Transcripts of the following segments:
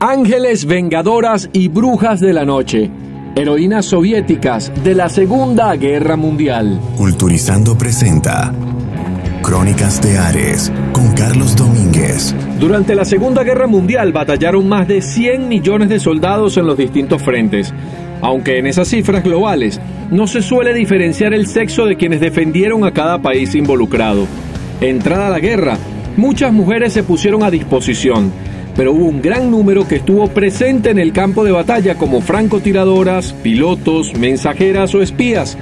Ángeles vengadoras y brujas de la noche. Heroínas soviéticas de la Segunda Guerra Mundial. Culturizando presenta Crónicas de Ares con Carlos Domínguez. Durante la Segunda Guerra Mundial batallaron más de 100 millones de soldados en los distintos frentes. Aunque en esas cifras globales no se suele diferenciar el sexo de quienes defendieron a cada país involucrado. Entrada la guerra, muchas mujeres se pusieron a disposición, pero hubo un gran número que estuvo presente en el campo de batalla como francotiradoras, pilotos, mensajeras o espías.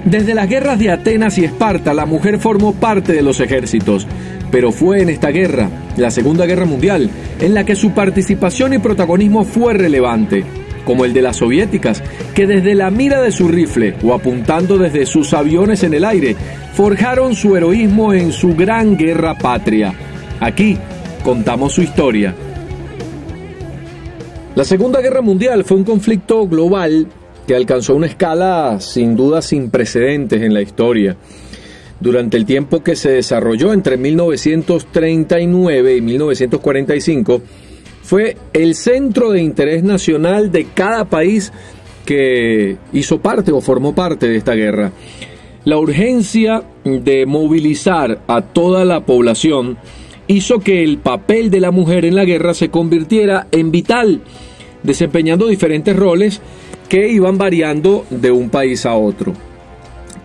Desde las guerras de Atenas y Esparta, la mujer formó parte de los ejércitos, pero fue en esta guerra, la Segunda Guerra Mundial, en la que su participación y protagonismo fue relevante, como el de las soviéticas, que desde la mira de su rifle o apuntando desde sus aviones en el aire, forjaron su heroísmo en su gran guerra patria. Aquí contamos su historia. La Segunda Guerra Mundial fue un conflicto global que alcanzó una escala sin duda sin precedentes en la historia. Durante el tiempo que se desarrolló entre 1939 y 1945, fue el centro de interés nacional de cada país que hizo parte o formó parte de esta guerra. La urgencia de movilizar a toda la población hizo que el papel de la mujer en la guerra se convirtiera en vital, desempeñando diferentes roles que iban variando de un país a otro.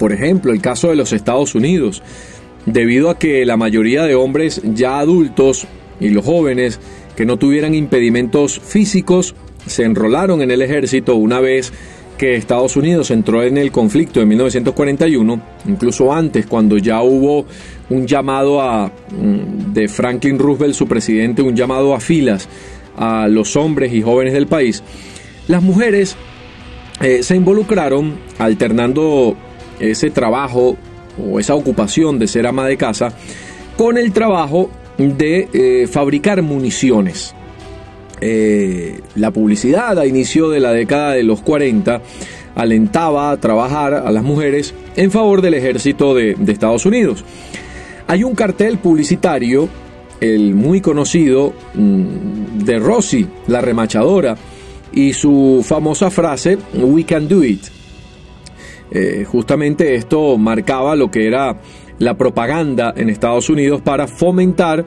Por ejemplo, el caso de los Estados Unidos, debido a que la mayoría de hombres ya adultos y los jóvenes que no tuvieran impedimentos físicos se enrolaron en el ejército una vez que Estados Unidos entró en el conflicto en 1941, incluso antes, cuando ya hubo un llamado de Franklin Roosevelt, su presidente, un llamado a filas a los hombres y jóvenes del país. Las mujeres se involucraron alternando ese trabajo o esa ocupación de ser ama de casa con el trabajo de fabricar municiones. La publicidad a inicio de la década de los 40 alentaba a trabajar a las mujeres en favor del ejército de Estados Unidos. Hay un cartel publicitario, el muy conocido de Rosie, la remachadora, y su famosa frase "We can do it". Justamente esto marcaba lo que era la propaganda en Estados Unidos para fomentar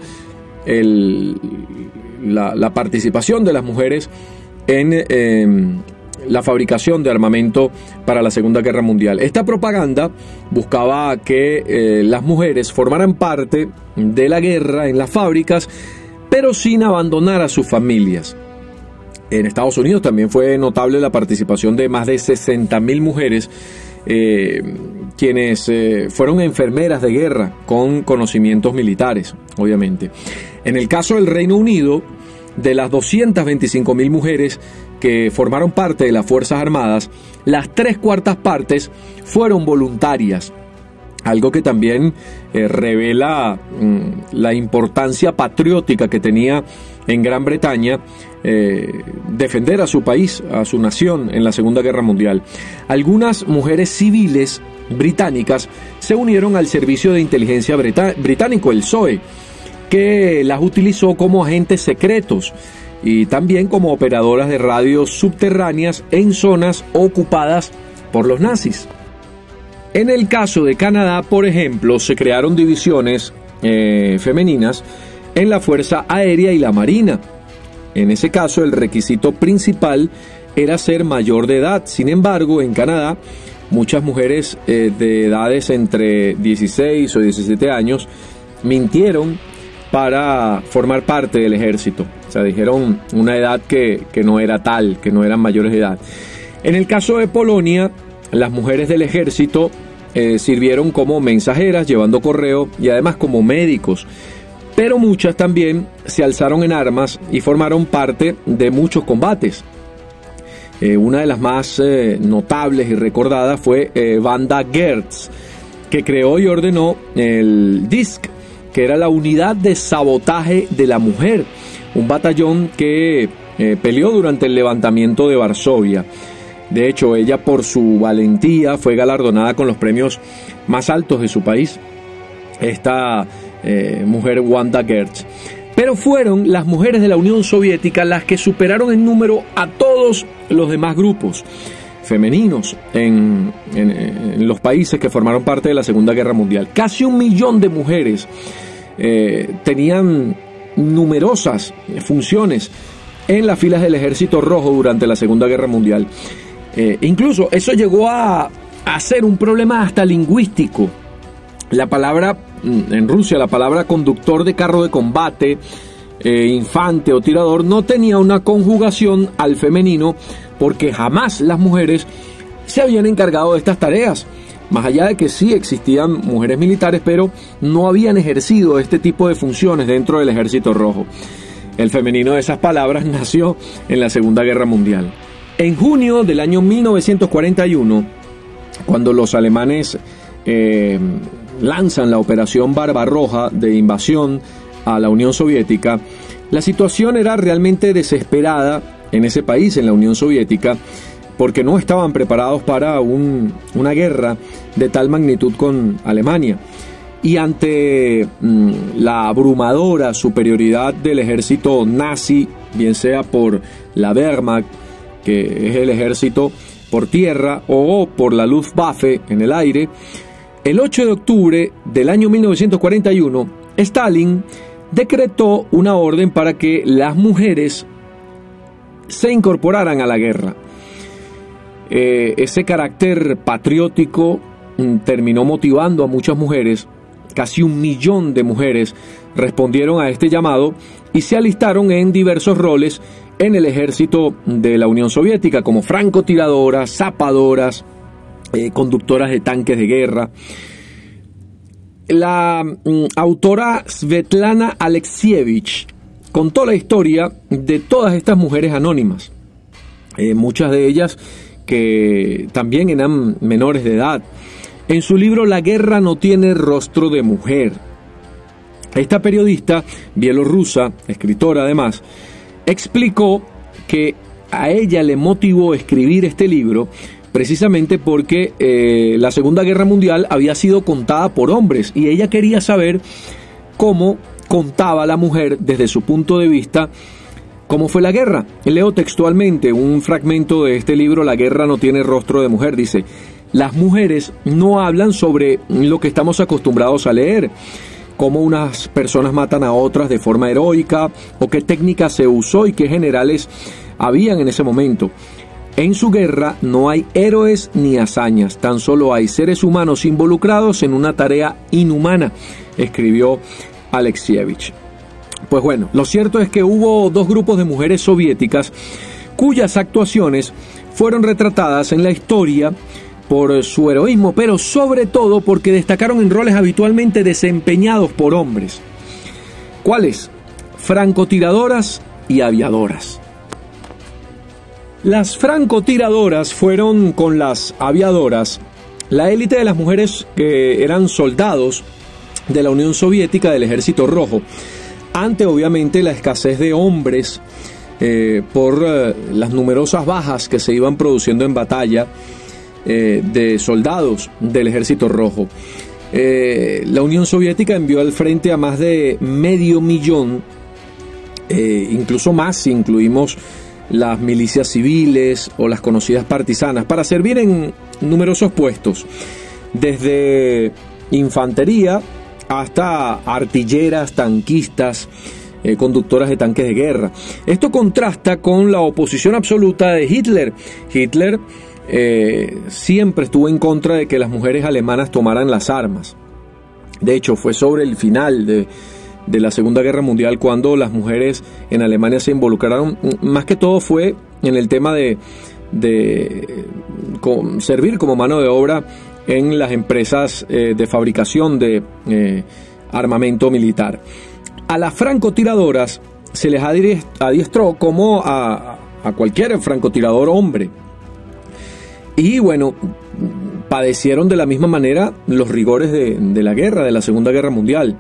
la participación de las mujeres en la fabricación de armamento para la Segunda Guerra Mundial. Esta propaganda buscaba que las mujeres formaran parte de la guerra en las fábricas, pero sin abandonar a sus familias. En Estados Unidos también fue notable la participación de más de 60.000 mujeres, quienes fueron enfermeras de guerra con conocimientos militares, obviamente. En el caso del Reino Unido, de las 225.000 mujeres que formaron parte de las Fuerzas Armadas, las 3/4 partes fueron voluntarias, algo que también revela la importancia patriótica que tenía en Gran Bretaña defender a su país, a su nación en la Segunda Guerra Mundial. Algunas mujeres civiles británicas se unieron al servicio de inteligencia británico, el SOE, que las utilizó como agentes secretos y también como operadoras de radios subterráneas en zonas ocupadas por los nazis. En el caso de Canadá, por ejemplo, se crearon divisiones femeninas en la Fuerza Aérea y la Marina. En ese caso, el requisito principal era ser mayor de edad. Sin embargo, en Canadá, muchas mujeres de edades entre 16 o 17 años mintieron para formar parte del ejército. O sea, dijeron una edad que no era tal, que no eran mayores de edad. En el caso de Polonia, las mujeres del ejército sirvieron como mensajeras, llevando correo, y además como médicos. Pero muchas también se alzaron en armas y formaron parte de muchos combates. Una de las más notables y recordadas fue Wanda Gertz, que creó y ordenó el DISC, que era la unidad de sabotaje de la mujer, un batallón que peleó durante el levantamiento de Varsovia. De hecho, ella, por su valentía, fue galardonada con los premios más altos de su país, esta mujer Wanda Gertz. Pero fueron las mujeres de la Unión Soviética las que superaron en número a todos los demás grupos femeninos en los países que formaron parte de la Segunda Guerra Mundial. Casi 1 millón de mujeres tenían numerosas funciones en las filas del Ejército Rojo durante la Segunda Guerra Mundial. Incluso eso llegó a ser un problema hasta lingüístico. La palabra, en Rusia, la palabra conductor de carro de combate, infante o tirador, no tenía una conjugación al femenino porque jamás las mujeres se habían encargado de estas tareas. Más allá de que sí existían mujeres militares, pero no habían ejercido este tipo de funciones dentro del Ejército Rojo. El femenino de esas palabras nació en la Segunda Guerra Mundial. En junio del año 1941, cuando los alemanes lanzan la Operación Barbarroja de invasión a la Unión Soviética, la situación era realmente desesperada en ese país, en la Unión Soviética, porque no estaban preparados para una guerra de tal magnitud con Alemania. Y ante la abrumadora superioridad del ejército nazi, bien sea por la Wehrmacht, que es el ejército por tierra, o por la Luftwaffe en el aire, el 8 de octubre del año 1941, Stalin decretó una orden para que las mujeres se incorporaran a la guerra. Ese carácter patriótico terminó motivando a muchas mujeres. Casi 1 millón de mujeres respondieron a este llamado y se alistaron en diversos roles en el ejército de la Unión Soviética, como francotiradoras, zapadoras, conductoras de tanques de guerra. La autora Svetlana Alexievich contó la historia de todas estas mujeres anónimas, muchas de ellas que también eran menores de edad, en su libro La guerra no tiene rostro de mujer. Esta periodista bielorrusa, escritora además, explicó que a ella le motivó escribir este libro precisamente porque la Segunda Guerra Mundial había sido contada por hombres y ella quería saber cómo contaba la mujer desde su punto de vista cómo fue la guerra. Leo textualmente un fragmento de este libro, La guerra no tiene rostro de mujer. Dice: las mujeres no hablan sobre lo que estamos acostumbrados a leer, cómo unas personas matan a otras de forma heroica, o qué técnica se usó y qué generales habían en ese momento. En su guerra no hay héroes ni hazañas, tan solo hay seres humanos involucrados en una tarea inhumana, escribió Alexievich. Pues bueno, lo cierto es que hubo 2 grupos de mujeres soviéticas cuyas actuaciones fueron retratadas en la historia por su heroísmo, pero sobre todo porque destacaron en roles habitualmente desempeñados por hombres. ¿Cuáles? Francotiradoras y aviadoras. Las francotiradoras fueron, con las aviadoras, la élite de las mujeres que eran soldados de la Unión Soviética del Ejército Rojo, ante obviamente la escasez de hombres por las numerosas bajas que se iban produciendo en batalla de soldados del Ejército Rojo. La Unión Soviética envió al frente a más de 500,000, incluso más si incluimos las milicias civiles o las conocidas partisanas, para servir en numerosos puestos, desde infantería hasta artilleras, tanquistas, conductoras de tanques de guerra. Esto contrasta con la oposición absoluta de Hitler. Hitler siempre estuvo en contra de que las mujeres alemanas tomaran las armas. De hecho, fue sobre el final de la Segunda Guerra Mundial cuando las mujeres en Alemania se involucraron. Más que todo fue en el tema de servir como mano de obra en las empresas de fabricación de armamento militar. A las francotiradoras se les adiestró como a cualquier francotirador hombre. Y bueno, padecieron de la misma manera los rigores de la guerra, de la Segunda Guerra Mundial.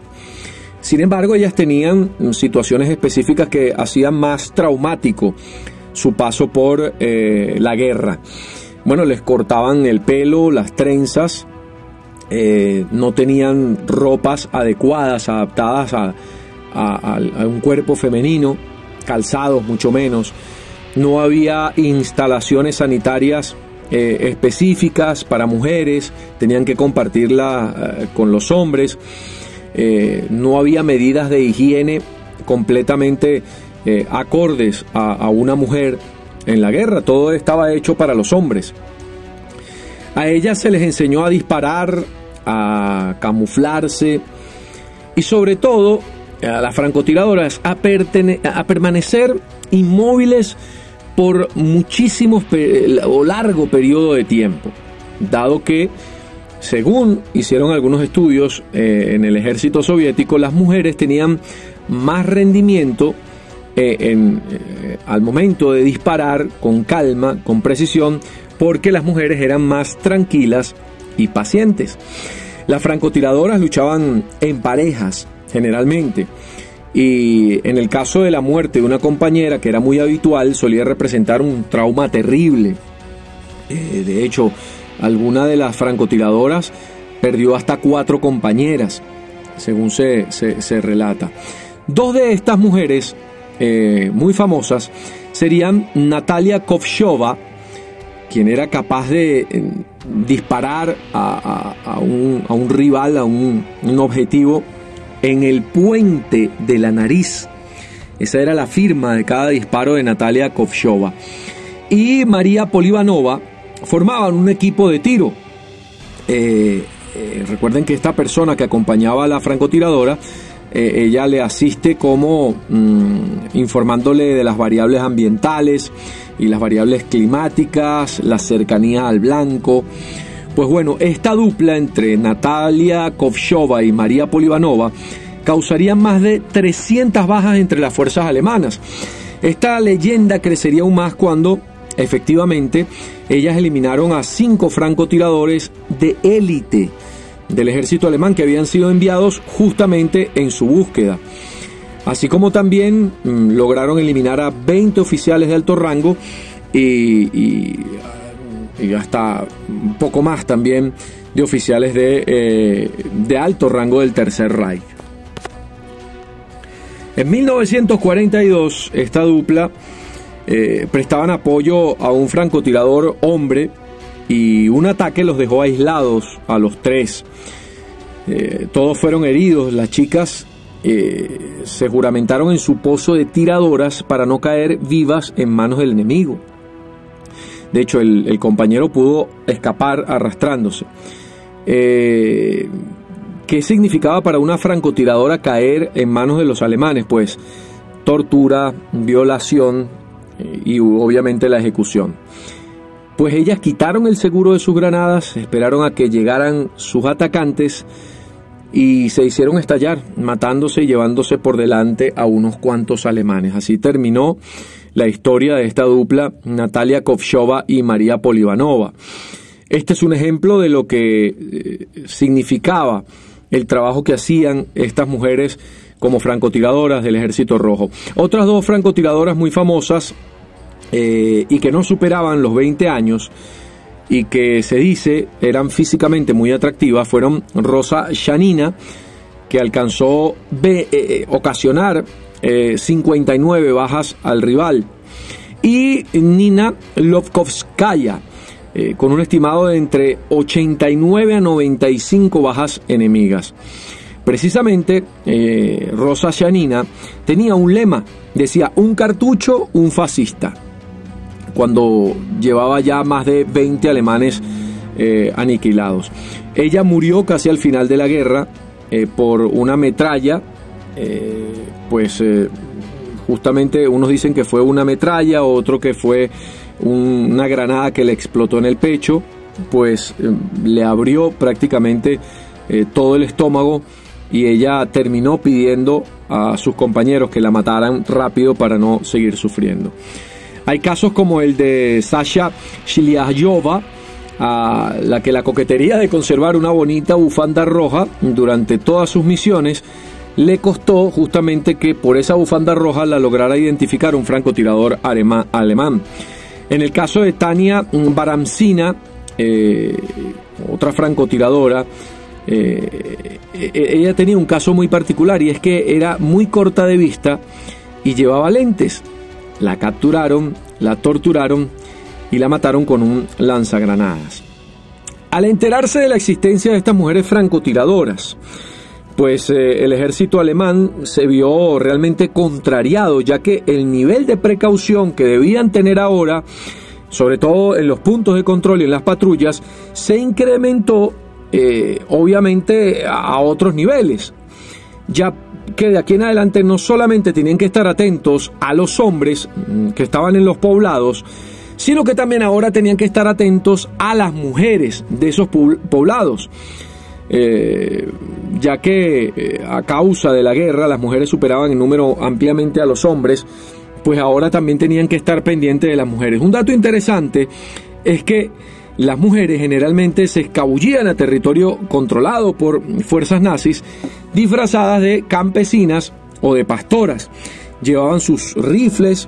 Sin embargo, ellas tenían situaciones específicas que hacían más traumático su paso por la guerra. Bueno, les cortaban el pelo, las trenzas, no tenían ropas adecuadas, adaptadas a un cuerpo femenino, calzados mucho menos. No había instalaciones sanitarias específicas para mujeres, tenían que compartirla con los hombres. No había medidas de higiene completamente acordes a una mujer en la guerra. Todo estaba hecho para los hombres. A ellas se les enseñó a disparar, a camuflarse y sobre todo a las francotiradoras a permanecer inmóviles por muchísimos o largo periodo de tiempo, dado que, según hicieron algunos estudios en el ejército soviético, las mujeres tenían más rendimiento al momento de disparar con calma, con precisión, porque las mujeres eran más tranquilas y pacientes. Las francotiradoras luchaban en parejas, generalmente, y en el caso de la muerte de una compañera, que era muy habitual, solía representar un trauma terrible. De hecho, alguna de las francotiradoras perdió hasta 4 compañeras, según se relata. 2 de estas mujeres muy famosas serían Natalia Kovshova, quien era capaz de disparar a un rival, a un objetivo en el puente de la nariz. Esa era la firma de cada disparo de Natalia Kovshova. Y María Polivanova formaban un equipo de tiro. Recuerden que esta persona que acompañaba a la francotiradora, ella le asiste como informándole de las variables ambientales y las variables climáticas, la cercanía al blanco. Pues bueno, esta dupla entre Natalia Kovshova y María Polivanova causaría más de 300 bajas entre las fuerzas alemanas. Esta leyenda crecería aún más cuando, efectivamente, ellas eliminaron a 5 francotiradores de élite del ejército alemán que habían sido enviados justamente en su búsqueda. Así como también lograron eliminar a 20 oficiales de alto rango y hasta un poco más también de oficiales de alto rango del Tercer Reich. En 1942, esta dupla prestaban apoyo a un francotirador hombre y un ataque los dejó aislados a los 3. Todos fueron heridos. Las chicas se juramentaron en su pozo de tiradoras para no caer vivas en manos del enemigo. De hecho, el compañero pudo escapar arrastrándose. ¿Qué significaba para una francotiradora caer en manos de los alemanes? Pues tortura, violación y obviamente la ejecución. Pues ellas quitaron el seguro de sus granadas, esperaron a que llegaran sus atacantes y se hicieron estallar, matándose y llevándose por delante a unos cuantos alemanes. Así terminó la historia de esta dupla, Natalia Kovshova y María Polivanova. Este es un ejemplo de lo que significaba el trabajo que hacían estas mujeres como francotiradoras del Ejército Rojo. Otras 2 francotiradoras muy famosas y que no superaban los 20 años y que se dice eran físicamente muy atractivas fueron Rosa Shanina, que alcanzó ocasionar 59 bajas al rival, y Nina Lovkovskaya, con un estimado de entre 89 a 95 bajas enemigas. Precisamente, Rosa Shanina tenía un lema, decía: un cartucho, un fascista, cuando llevaba ya más de 20 alemanes aniquilados. Ella murió casi al final de la guerra por una metralla, justamente unos dicen que fue una metralla, otro que fue una granada que le explotó en el pecho, pues le abrió prácticamente todo el estómago y ella terminó pidiendo a sus compañeros que la mataran rápido para no seguir sufriendo. Hay casos como el de Sasha Shiliayova, a la que la coquetería de conservar una bonita bufanda roja durante todas sus misiones le costó justamente que por esa bufanda roja la lograra identificar un francotirador alemán. En el caso de Tania Baramzina, otra francotiradora, ella tenía un caso muy particular, y es que era muy corta de vista y llevaba lentes. La capturaron, la torturaron y la mataron con un lanzagranadas. Al enterarse de la existencia de estas mujeres francotiradoras, pues el ejército alemán se vio realmente contrariado, ya que el nivel de precaución que debían tener ahora, sobre todo en los puntos de control y en las patrullas, se incrementó obviamente a otros niveles, ya que de aquí en adelante no solamente tenían que estar atentos a los hombres que estaban en los poblados, sino que también ahora tenían que estar atentos a las mujeres de esos poblados, ya que a causa de la guerra las mujeres superaban en número ampliamente a los hombres, pues ahora también tenían que estar pendientes de las mujeres. Un dato interesante es que las mujeres generalmente se escabullían a territorio controlado por fuerzas nazis disfrazadas de campesinas o de pastoras. Llevaban sus rifles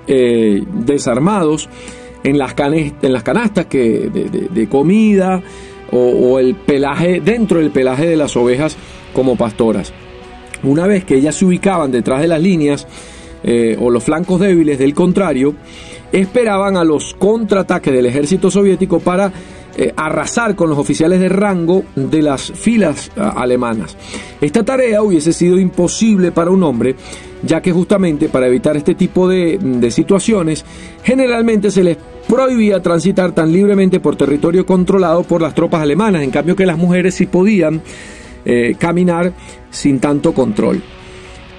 desarmados en las canastas de comida o el pelaje, dentro del pelaje de las ovejas como pastoras. Una vez que ellas se ubicaban detrás de las líneas o los flancos débiles del contrario, esperaban a los contraataques del ejército soviético para arrasar con los oficiales de rango de las filas alemanas. Esta tarea hubiese sido imposible para un hombre, ya que justamente para evitar este tipo de situaciones, generalmente se les prohibía transitar tan libremente por territorio controlado por las tropas alemanas, en cambio que las mujeres sí podían caminar sin tanto control.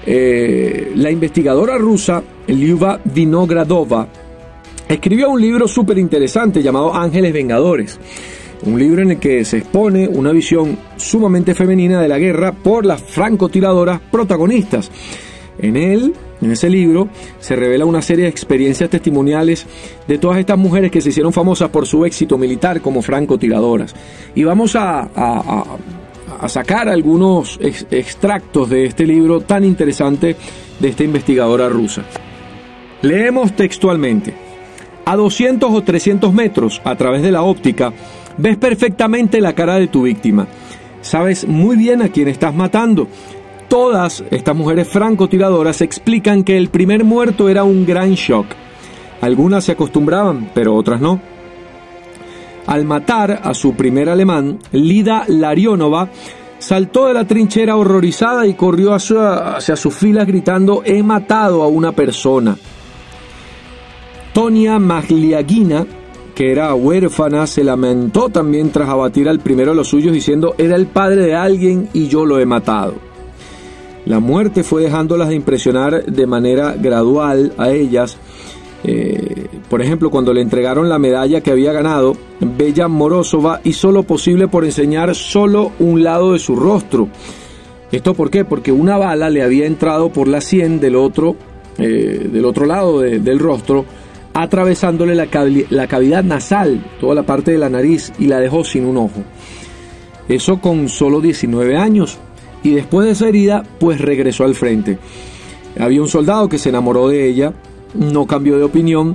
La investigadora rusa Lyuba Vinogradova escribió un libro súper interesante llamado Ángeles Vengadores, un libro en el que se expone una visión sumamente femenina de la guerra por las francotiradoras protagonistas. En ese libro se revela una serie de experiencias testimoniales de todas estas mujeres que se hicieron famosas por su éxito militar como francotiradoras. Y vamos a sacar algunos extractos de este libro tan interesante de esta investigadora rusa. Leemos textualmente: a 200 o 300 metros, a través de la óptica, ves perfectamente la cara de tu víctima. Sabes muy bien a quién estás matando. Todas estas mujeres francotiradoras explican que el primer muerto era un gran shock. Algunas se acostumbraban, pero otras no. Al matar a su primer alemán, Lida Larionova saltó de la trinchera horrorizada y corrió hacia sus filas gritando: he matado a una persona. Tonia Magliagina, que era huérfana, se lamentó también tras abatir al primero de los suyos, diciendo: era el padre de alguien y yo lo he matado. La muerte fue dejándolas de impresionar de manera gradual a ellas. Por ejemplo, cuando le entregaron la medalla que había ganado, Bella Morozova hizo lo posible por enseñar solo un lado de su rostro. ¿Esto por qué? Porque una bala le había entrado por la sien del otro lado del rostro, atravesándole la cavidad nasal, toda la parte de la nariz, y la dejó sin un ojo. Eso con solo 19 años. Y después de esa herida, pues regresó al frente. Había un soldado que se enamoró de ella, no cambió de opinión,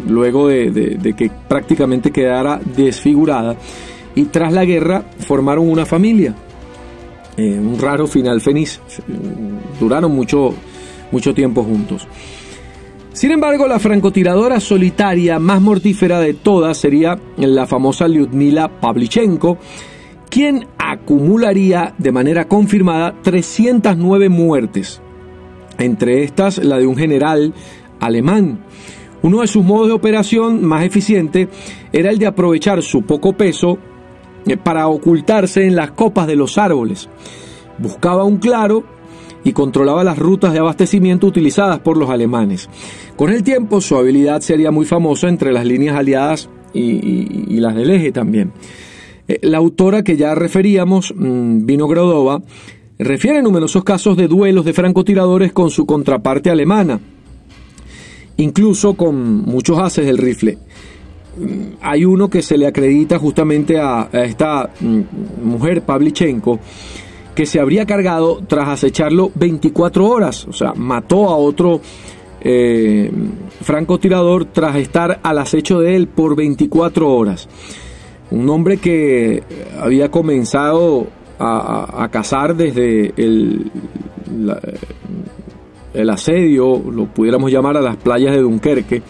luego de que prácticamente quedara desfigurada, y tras la guerra formaron una familia. Un raro final feliz. Duraron mucho tiempo juntos. Sin embargo, la francotiradora solitaria más mortífera de todas sería la famosa Lyudmila Pavlichenko, quien acumularía de manera confirmada 309 muertes, entre estas la de un general alemán. Uno de sus modos de operación más eficiente era el de aprovechar su poco peso para ocultarse en las copas de los árboles. Buscaba un claro y controlaba las rutas de abastecimiento utilizadas por los alemanes. Con el tiempo, su habilidad se haría muy famosa entre las líneas aliadas y las del eje también. La autora que ya referíamos, Vinogradova, refiere numerosos casos de duelos de francotiradores con su contraparte alemana, incluso con muchos ases del rifle. Hay uno que se le acredita justamente a esta mujer, Pavlichenko, que se habría cargado tras acecharlo 24 horas, o sea, mató a otro francotirador tras estar al acecho de él por 24 horas. un hombre que había comenzado a cazar desde el asedio, lo pudiéramos llamar, a las playas de Dunkerque,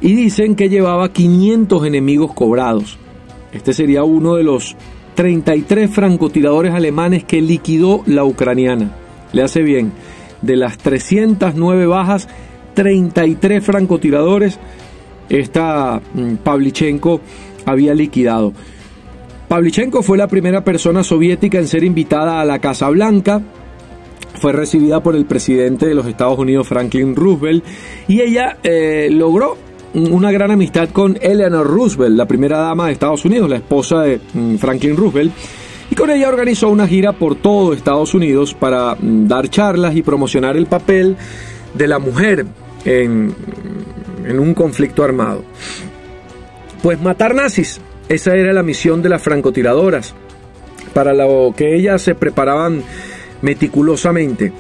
y dicen que llevaba 500 enemigos cobrados. Este sería uno de los 33 francotiradores alemanes que liquidó la ucraniana. Le hace bien, de las 309 bajas, 33 francotiradores Pavlichenko había liquidado. Pavlichenko fue la primera persona soviética en ser invitada a la Casa Blanca. Fue recibida por el presidente de los Estados Unidos, Franklin Roosevelt, y ella logró una gran amistad con Eleanor Roosevelt, la primera dama de Estados Unidos, la esposa de Franklin Roosevelt, y con ella organizó una gira por todo Estados Unidos para dar charlas y promocionar el papel de la mujer en un conflicto armado. Pues matar nazis, esa era la misión de las francotiradoras, para lo que ellas se preparaban meticulosamente.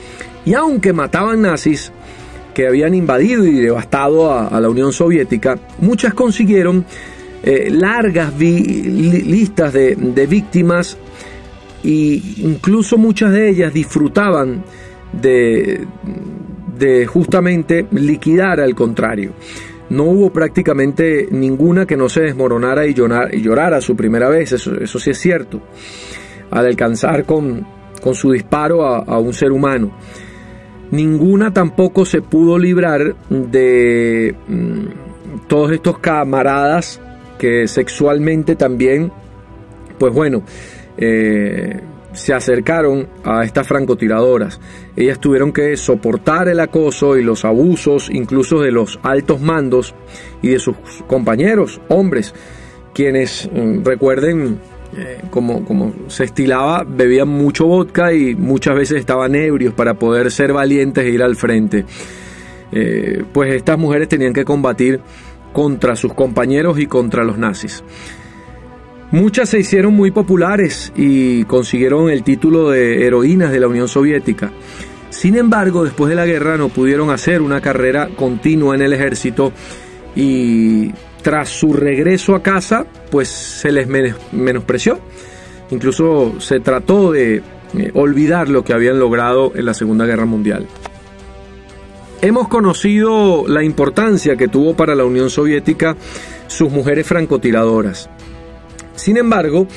Y aunque mataban nazis que habían invadido y devastado a la Unión Soviética, muchas consiguieron largas listas de víctimas, e incluso muchas de ellas disfrutaban de justamente liquidar al contrario. No hubo prácticamente ninguna que no se desmoronara y llorara su primera vez, eso sí es cierto, al alcanzar con su disparo a un ser humano. Ninguna tampoco se pudo librar de todos estos camaradas que sexualmente también, pues bueno, se acercaron a estas francotiradoras. Ellas tuvieron que soportar el acoso y los abusos, incluso de los altos mandos y de sus compañeros, hombres, quienes, recuerden, como se estilaba, bebían mucho vodka y muchas veces estaban ebrios para poder ser valientes e ir al frente. Pues estas mujeres tenían que combatir contra sus compañeros y contra los nazis. Muchas se hicieron muy populares y consiguieron el título de heroínas de la Unión Soviética. Sin embargo, después de la guerra no pudieron hacer una carrera continua en el ejército, y tras su regreso a casa, pues se les menospreció. Incluso se trató de olvidar lo que habían logrado en la Segunda Guerra Mundial. Hemos conocido la importancia que tuvo para la Unión Soviética sus mujeres francotiradoras. Sin embargo,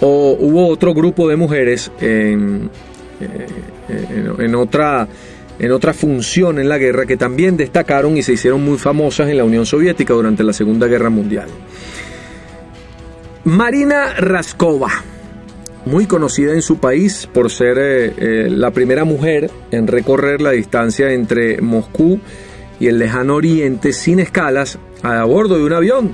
hubo otro grupo de mujeres en otra función en la guerra que también destacaron y se hicieron muy famosas en la Unión Soviética durante la Segunda Guerra Mundial. Marina Raskova, muy conocida en su país por ser la primera mujer en recorrer la distancia entre Moscú y el lejano oriente sin escalas a bordo de un avión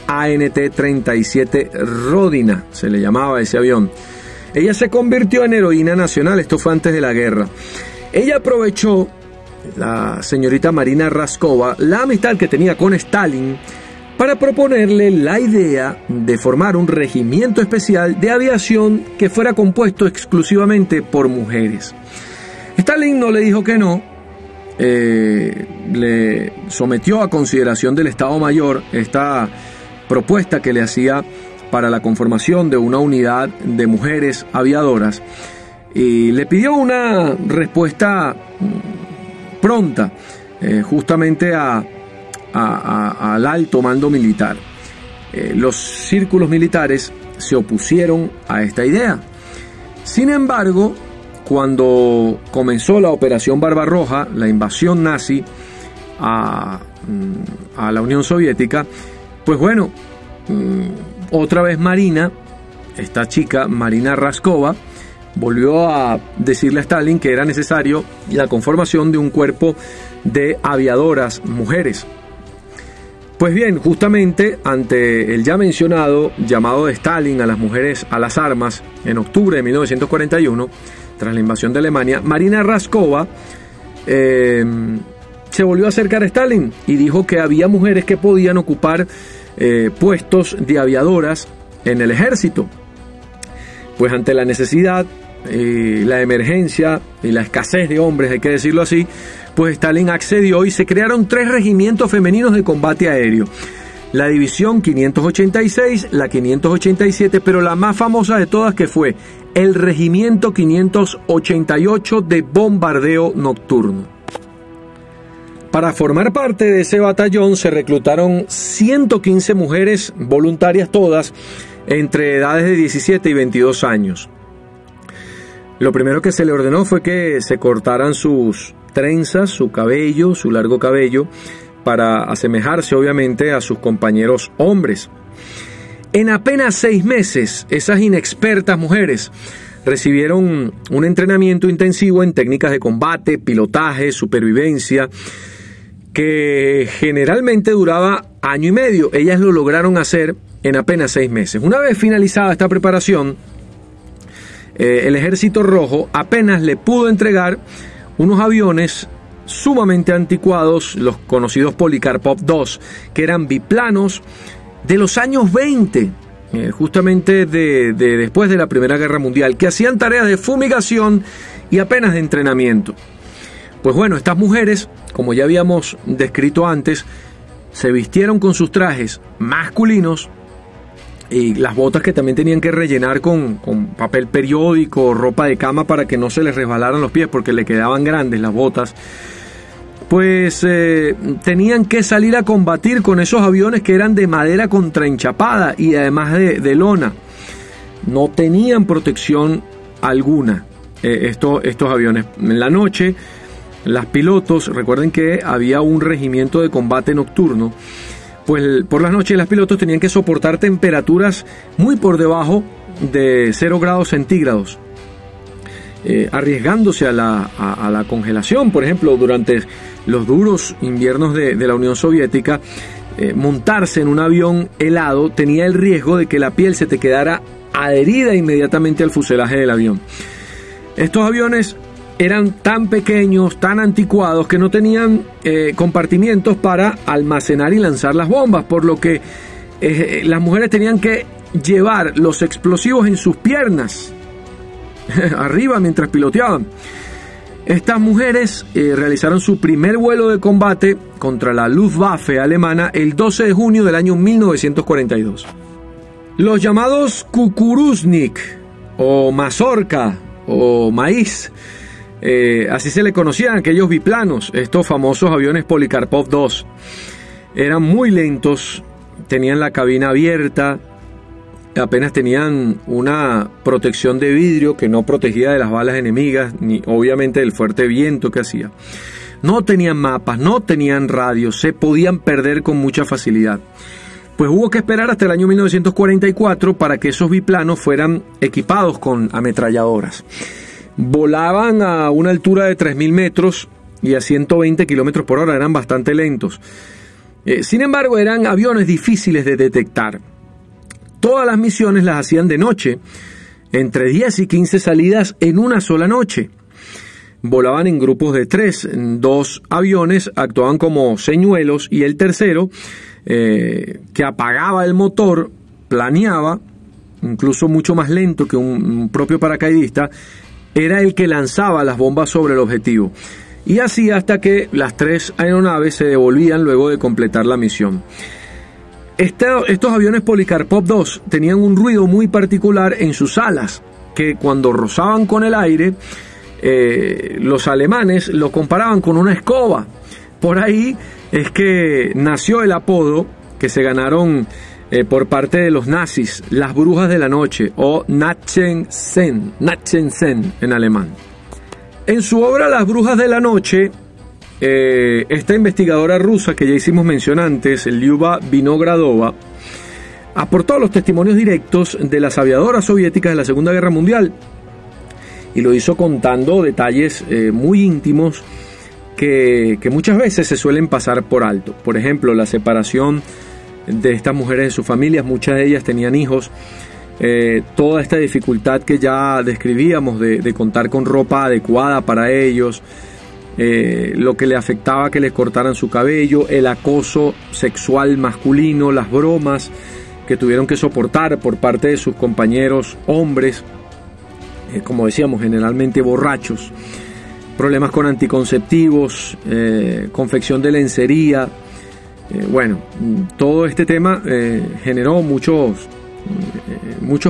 ANT-37 Rodina, se le llamaba ese avión. Ella se convirtió en heroína nacional, esto fue antes de la guerra. Ella aprovechó, la señorita Marina Raskova, la amistad que tenía con Stalin para proponerle la idea de formar un regimiento especial de aviación que fuera compuesto exclusivamente por mujeres. Stalin no le dijo que no, le sometió a consideración del Estado Mayor esta propuesta que le hacía para la conformación de una unidad de mujeres aviadoras, y le pidió una respuesta pronta justamente al alto mando militar. Los círculos militares se opusieron a esta idea. Sin embargo, cuando comenzó la Operación Barbarroja, la invasión nazi a la Unión Soviética, pues bueno, otra vez Marina, esta chica Marina Raskova, volvió a decirle a Stalin que era necesario la conformación de un cuerpo de aviadoras mujeres. Pues bien, justamente ante el ya mencionado llamado de Stalin a las mujeres a las armas en octubre de 1941, tras la invasión de Alemania, Marina Raskova se volvió a acercar a Stalin y dijo que había mujeres que podían ocupar puestos de aviadoras en el ejército. Pues ante la necesidad, la emergencia y la escasez de hombres, hay que decirlo así, pues Stalin accedió y se crearon 3 regimientos femeninos de combate aéreo. la división 586, la 587, pero la más famosa de todas, que fue el Regimiento 588 de bombardeo nocturno. Para formar parte de ese batallón se reclutaron 115 mujeres voluntarias, todas entre edades de 17 y 22 años. Lo primero que se le ordenó fue que se cortaran sus trenzas, su cabello, su largo cabello, para asemejarse obviamente a sus compañeros hombres. En apenas 6 meses, esas inexpertas mujeres recibieron un entrenamiento intensivo en técnicas de combate, pilotaje, supervivencia, que generalmente duraba año y medio. Ellas lo lograron hacer en apenas 6 meses. Una vez finalizada esta preparación, el Ejército Rojo apenas le pudo entregar unos aviones sumamente anticuados, los conocidos Polikarpov II, que eran biplanos de los años 20, justamente después de la Primera Guerra Mundial, que hacían tareas de fumigación y apenas de entrenamiento. Pues bueno, estas mujeres, como ya habíamos descrito antes, se vistieron con sus trajes masculinos y las botas que también tenían que rellenar con papel periódico, ropa de cama para que no se les resbalaran los pies porque le quedaban grandes las botas. Pues tenían que salir a combatir con esos aviones que eran de madera contraenchapada y además de lona. No tenían protección alguna estos aviones. En la noche, las pilotos, recuerden que había un regimiento de combate nocturno, pues por las noches las pilotos tenían que soportar temperaturas muy por debajo de 0 grados centígrados, arriesgándose a la congelación. Por ejemplo, durante los duros inviernos de la Unión Soviética, montarse en un avión helado tenía el riesgo de que la piel se te quedara adherida inmediatamente al fuselaje del avión. Estos aviones eran tan pequeños, tan anticuados, que no tenían compartimientos para almacenar y lanzar las bombas, por lo que las mujeres tenían que llevar los explosivos en sus piernas arriba mientras piloteaban. Estas mujeres realizaron su primer vuelo de combate contra la Luftwaffe alemana el 12 de junio del año 1942. Los llamados Kukuruznik o mazorca o maíz, así se le conocían aquellos biplanos, estos famosos aviones Polikarpov II. Eran muy lentos, tenían la cabina abierta, apenas tenían una protección de vidrio que no protegía de las balas enemigas, ni obviamente del fuerte viento que hacía. No tenían mapas, no tenían radio, se podían perder con mucha facilidad. Pues hubo que esperar hasta el año 1944 para que esos biplanos fueran equipados con ametralladoras. Volaban a una altura de 3.000 metros y a 120 kilómetros por hora, eran bastante lentos. Sin embargo, eran aviones difíciles de detectar. Todas las misiones las hacían de noche, entre 10 y 15 salidas en una sola noche. Volaban en grupos de 3, 2 aviones actuaban como señuelos y el tercero, que apagaba el motor, planeaba, incluso mucho más lento que un propio paracaidista, era el que lanzaba las bombas sobre el objetivo. Y así hasta que las 3 aeronaves se devolvían luego de completar la misión. Estos aviones Polikarpov II tenían un ruido muy particular en sus alas, que cuando rozaban con el aire, los alemanes lo comparaban con una escoba. Por ahí es que nació el apodo que se ganaron por parte de los nazis, las brujas de la noche, o Nachtschensen en alemán. En su obra Las brujas de la noche, esta investigadora rusa que ya hicimos mención antes, Lyuba Vinogradova, aportó los testimonios directos de las aviadoras soviéticas de la Segunda Guerra Mundial y lo hizo contando detalles muy íntimos que muchas veces se suelen pasar por alto. Por ejemplo, la separación de estas mujeres de sus familias, muchas de ellas tenían hijos, toda esta dificultad que ya describíamos de contar con ropa adecuada para ellos, lo que le afectaba que les cortaran su cabello, el acoso sexual masculino, las bromas que tuvieron que soportar por parte de sus compañeros hombres, como decíamos, generalmente borrachos, problemas con anticonceptivos, confección de lencería, Bueno, todo este tema generó muchos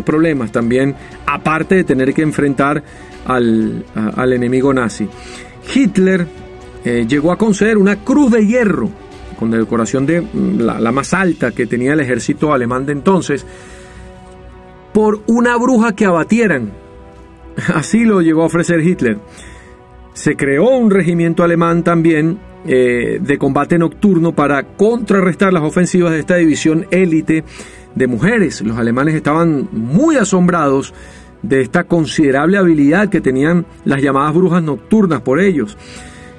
problemas también, aparte de tener que enfrentar al enemigo nazi. Hitler llegó a conceder una cruz de hierro con decoración de la más alta que tenía el ejército alemán de entonces, por una bruja que abatieran. Así lo llegó a ofrecer Hitler. Se creó un regimiento alemán también de combate nocturno para contrarrestar las ofensivas de esta división élite de mujeres. Los alemanes estaban muy asombrados de esta considerable habilidad que tenían las llamadas brujas nocturnas por ellos.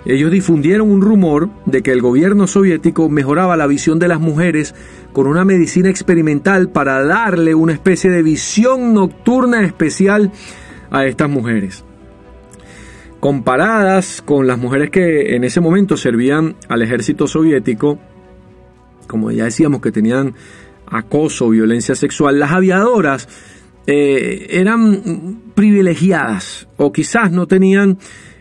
Ellos difundieron un rumor de que el gobierno soviético mejoraba la visión de las mujeres con una medicina experimental para darle una especie de visión nocturna especial a estas mujeres. Comparadas con las mujeres que en ese momento servían al ejército soviético, como ya decíamos que tenían acoso, violencia sexual, las aviadoras eran privilegiadas o quizás no tenían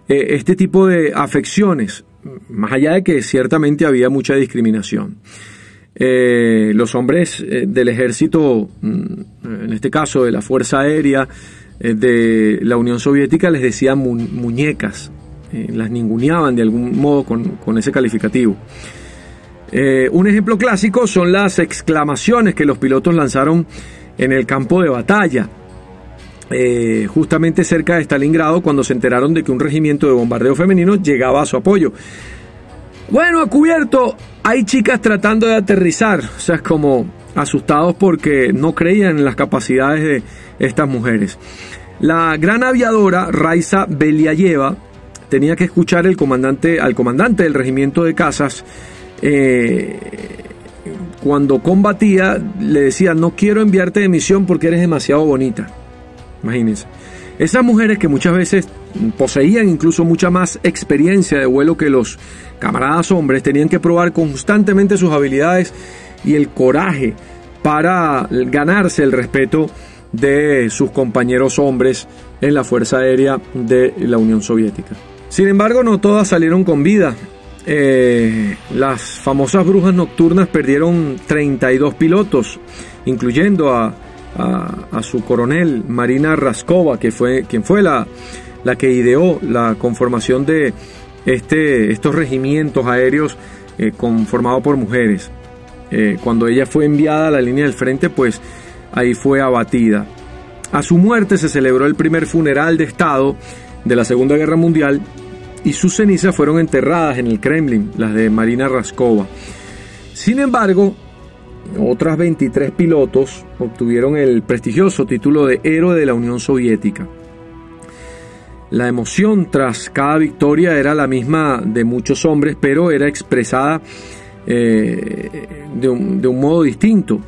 este tipo de afecciones, más allá de que ciertamente había mucha discriminación. Los hombres del ejército, en este caso de la Fuerza Aérea de la Unión Soviética, les decían muñecas, las ninguneaban de algún modo con ese calificativo. Un ejemplo clásico son las exclamaciones que los pilotos lanzaron en el campo de batalla, justamente cerca de Stalingrado, cuando se enteraron de que un regimiento de bombardeo femenino llegaba a su apoyo. Bueno, a cubierto, hay chicas tratando de aterrizar, o sea, como asustados porque no creían en las capacidades de estas mujeres. La gran aviadora Raisa Beliayeva tenía que escuchar al comandante del regimiento de cazas. Cuando combatía, le decía: no quiero enviarte de misión porque eres demasiado bonita. Imagínense. Esas mujeres, que muchas veces poseían incluso mucha más experiencia de vuelo que los camaradas hombres, tenían que probar constantemente sus habilidades y el coraje para ganarse el respeto de sus compañeros hombres en la Fuerza Aérea de la Unión Soviética. Sin embargo, no todas salieron con vida. Las famosas brujas nocturnas perdieron 32 pilotos, incluyendo a su coronel Marina Raskova, quien fue la que ideó la conformación de estos regimientos aéreos conformados por mujeres. Cuando ella fue enviada a la línea del frente, pues ahí fue abatida. A su muerte se celebró el primer funeral de Estado de la Segunda Guerra Mundial y sus cenizas fueron enterradas en el Kremlin, las de Marina Raskova. Sin embargo, otras 23 pilotos obtuvieron el prestigioso título de Héroe de la Unión Soviética. La emoción tras cada victoria era la misma de muchos hombres, pero era expresada de un modo distinto.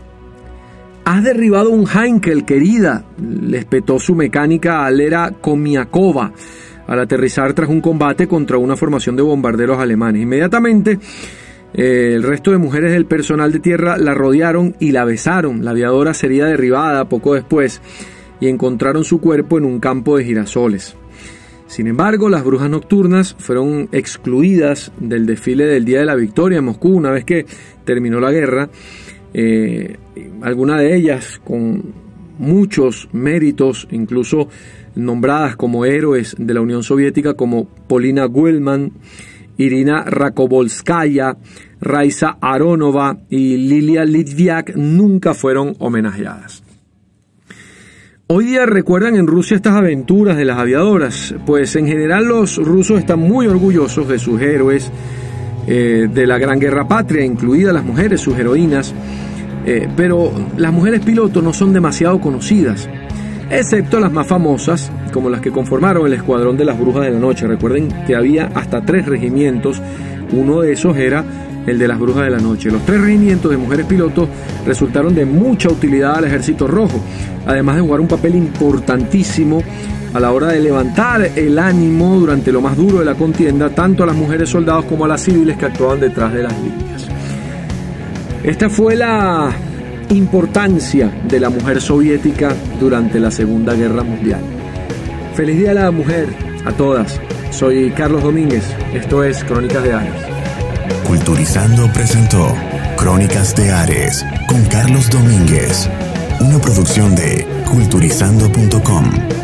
«Has derribado un Heinkel, querida», le espetó su mecánica Alera Komiakova al aterrizar tras un combate contra una formación de bombarderos alemanes. Inmediatamente, el resto de mujeres del personal de tierra la rodearon y la besaron. La aviadora sería derribada poco después y encontraron su cuerpo en un campo de girasoles. Sin embargo, las brujas nocturnas fueron excluidas del desfile del Día de la Victoria en Moscú una vez que terminó la guerra. Algunas de ellas con muchos méritos, incluso nombradas como héroes de la Unión Soviética, como Polina Guelman, Irina Rakobolskaya, Raisa Aronova y Lilia Litviak, nunca fueron homenajeadas. Hoy día recuerdan en Rusia estas aventuras de las aviadoras, pues en general los rusos están muy orgullosos de sus héroes de la Gran Guerra Patria, incluidas las mujeres, sus heroínas, pero las mujeres pilotos no son demasiado conocidas, excepto las más famosas, como las que conformaron el Escuadrón de las Brujas de la Noche. Recuerden que había hasta 3 regimientos, uno de esos era el de las Brujas de la Noche. Los 3 regimientos de mujeres pilotos resultaron de mucha utilidad al Ejército Rojo, además de jugar un papel importantísimo a la hora de levantar el ánimo durante lo más duro de la contienda, tanto a las mujeres soldados como a las civiles que actuaban detrás de las líneas. Esta fue la importancia de la mujer soviética durante la Segunda Guerra Mundial. Feliz Día de la Mujer a todas. Soy Carlos Domínguez. Esto es Crónicas de Ares. Culturizando presentó Crónicas de Ares con Carlos Domínguez, una producción de culturizando.com.